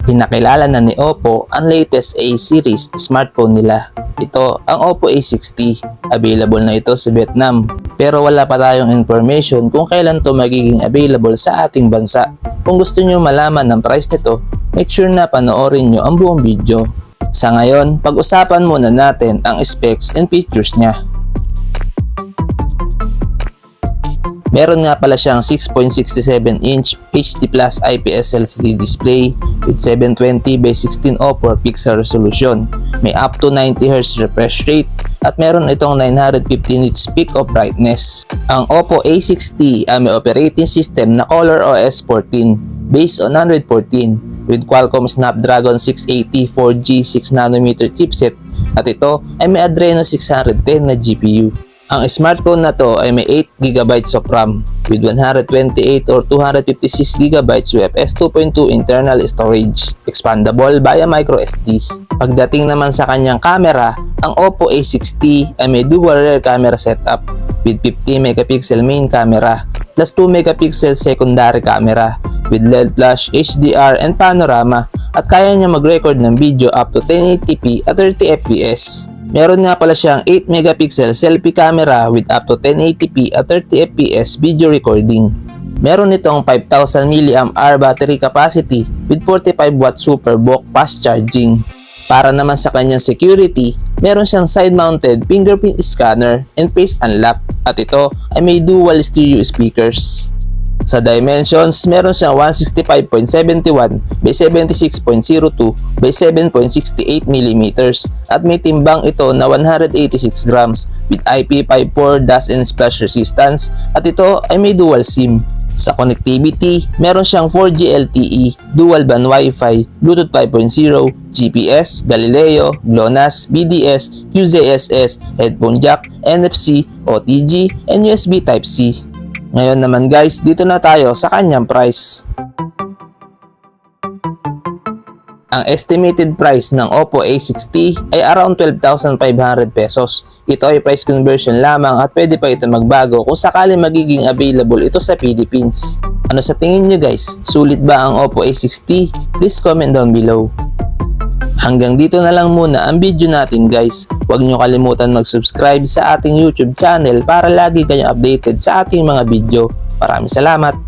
Pinakilala na ni Oppo ang latest A-series smartphone nila. Ito ang Oppo A60. Available na ito sa Vietnam. Pero wala pa tayong information kung kailan to magiging available sa ating bansa. Kung gusto nyo malaman ng price nito, make sure na panoorin nyo ang buong video. Sa ngayon, pag-usapan muna natin ang specs and features niya. Meron nga pala siyang 6.67-inch HD Plus IPS LCD display with 720x1604 pixel resolution. May up to 90Hz refresh rate at meron itong 950 nits peak of brightness. Ang Oppo A60 ay may operating system na ColorOS 14 based on Android 14 with Qualcomm Snapdragon 680 4G 6nm chipset at ito ay may Adreno 610 na GPU. Ang smartphone na to ay may 8GB of RAM with 128 or 256GB UFS 2.2 internal storage, expandable via microSD. Pagdating naman sa kanyang camera, ang Oppo A60 ay may dual rear camera setup with 50MP main camera plus 2MP secondary camera with LED flash, HDR and panorama at kaya niya mag-record ng video up to 1080p at 30fps. Meron nga pala siyang 8MP selfie camera with up to 1080p at 30fps video recording. Meron itong 5000 mAh battery capacity with 45W SuperBook fast charging. Para naman sa kanyang security, meron siyang side-mounted fingerprint scanner and face unlock at ito ay may dual stereo speakers. Sa dimensions, meron siyang 165.71 by 76.02 by 7.68mm at may timbang ito na 186 grams with IP54 dust and splash resistance at ito ay may dual SIM. Sa connectivity, meron siyang 4G LTE, dual band Wi-Fi, Bluetooth 5.0, GPS, Galileo, GLONASS, BDS, QZSS, headphone jack, NFC, OTG, and USB Type-C. Ngayon naman guys, dito na tayo sa kanyang price. Ang estimated price ng Oppo A60 ay around 12,500 pesos. Ito ay price conversion lamang at pwede pa ito magbago kung sakali magiging available ito sa Philippines. Ano sa tingin nyo guys? Sulit ba ang Oppo A60? Please comment down below. Hanggang dito na lang muna ang video natin guys. Huwag nyo kalimutan mag-subscribe sa ating YouTube channel para lagi kayong updated sa ating mga video. Maraming salamat!